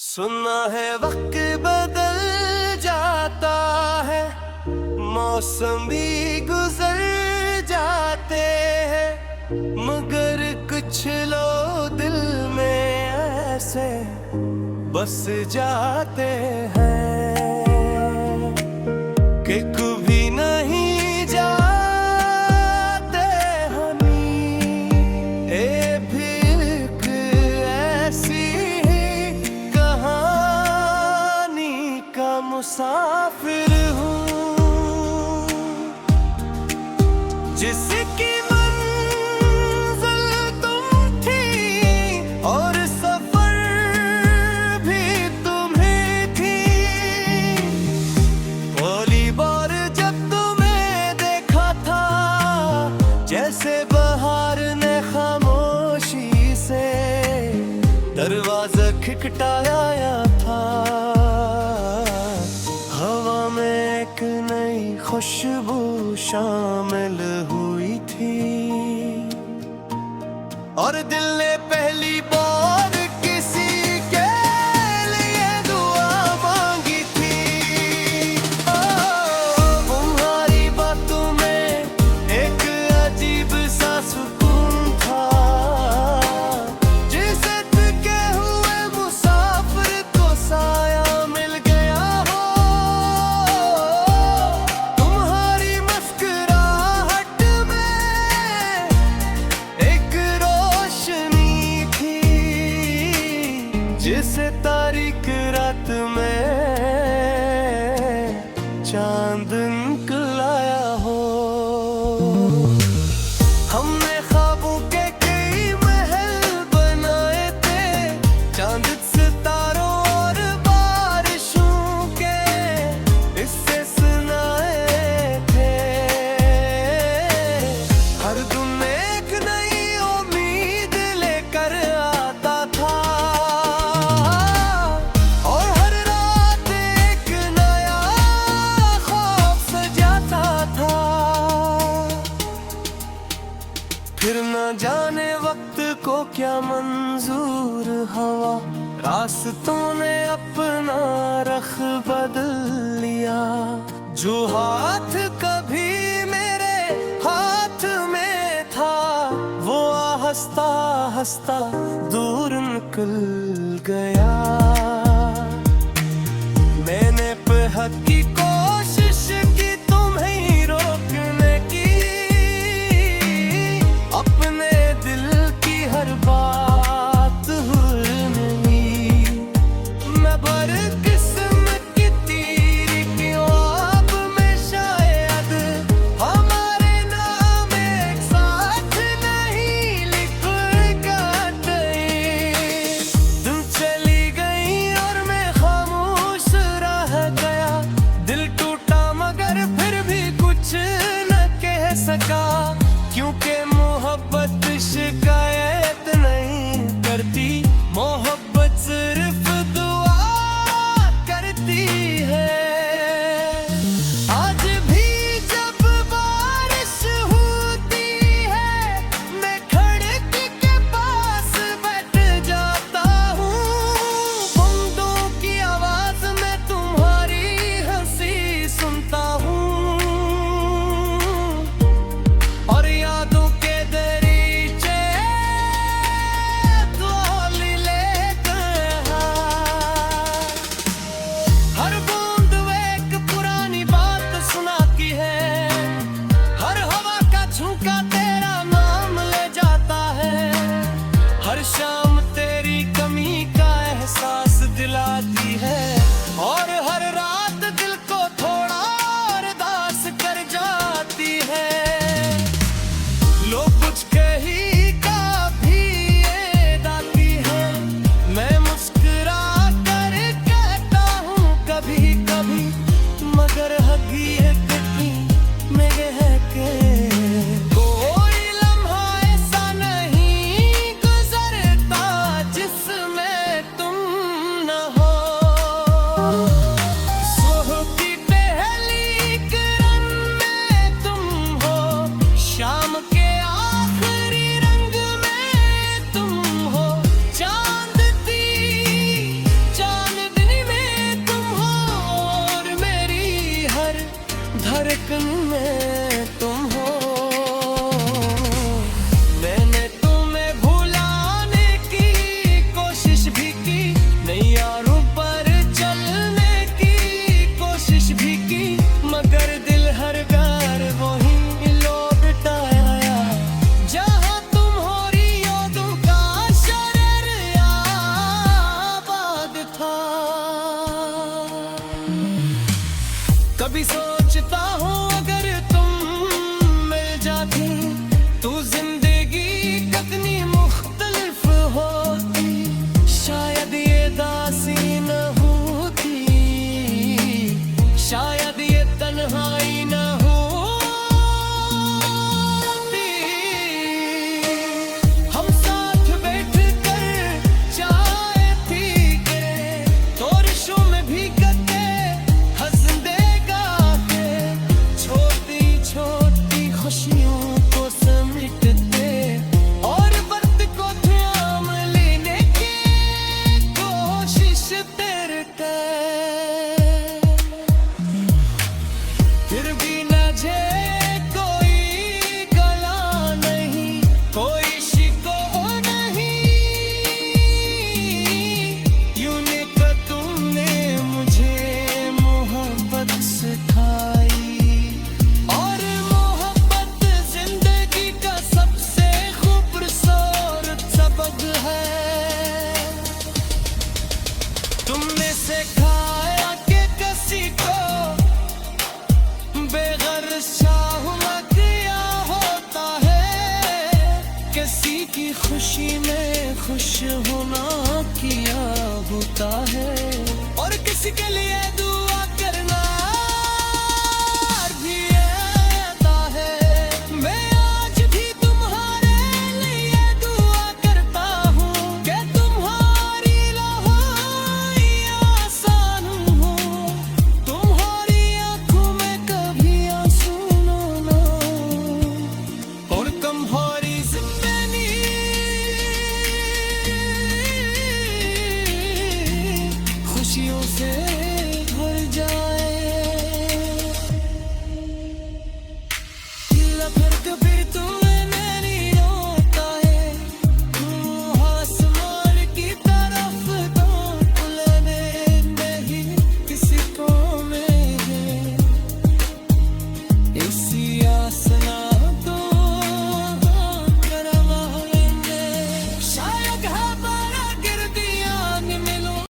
सुना है वक्त बदल जाता है, मौसम भी गुजर जाते हैं, मगर कुछ लोग दिल में ऐसे बस जाते हैं कि कभी नहीं जाते हमी। ए भी एक ऐसी कहानी का मुसाफिर हूँ, जिसकी मंजिल तुम थी और सफर भी तुम्हें थी। पहली बार जब तुम्हें देखा था, जैसे बहार ने खामोशी से दरवाजा खटखटाया था। हवा में एक नई खुशबू शामिल हुई थी और दिल ने पहली बार किसी के लिए दुआ मांगी थी। तुम्हारी बातों में एक अजीब सा सुकून था, जिसे थके हुए मुसाफिर को साया मिल गया हो। तुम्हारी मुस्कुराहट में एक रोशनी थी, जिसे तारीक रात में चांद निकलाया हो। हमने ख्वाबों के कई महल बनाए थे, चांद सितारों और बारिशों के इससे सुनाए थे। हर दिन एक नई उम्मीद लेकर आता था और हर रात एक नया ख्वाब सजाता था। फिर न जाने वक्त को क्या मंजूर हवा, रास्तों ने अपना रख बदल लिया। जो हाथ कभी मेरे हाथ में था, वो हंसता हंसता दूर निकल गया। मैंने बेहद की कोशिश की तुम्हें रोकने की, अपने दिल की हर बात नहीं। मैं बदकिस्मत की तीर क्यों अब में शायद हमारे नाम एक साथ नहीं लिख गए। तुम चली गई कभी सोचता हूँ अगर तुम मिल जाती तो जिंदगी कितनी मुख्तलिफ होती। शायद ये दासी न होती, शायद ये तन्हाई न होती। हम साथ बैठ कर चाय पीते, तोरिशों में भी करते हंसते गाते, छोटी छोटी खुशियों को समेटते और वक्त को थाम लेने की कोशिश करते। फिर भी नझे कोई गला नहीं, कोई शिकवा नहीं। यूं तो तुमने मुझे मोहब्बत सिखाई, और मोहब्बत जिंदगी का सबसे खूबसूरत सबक है। तुमने सिखाया कि किसी को बेगर चाहना क्या होता है, किसी की खुशी में खुश होना क्या होता है, और किसी के लिए दुआ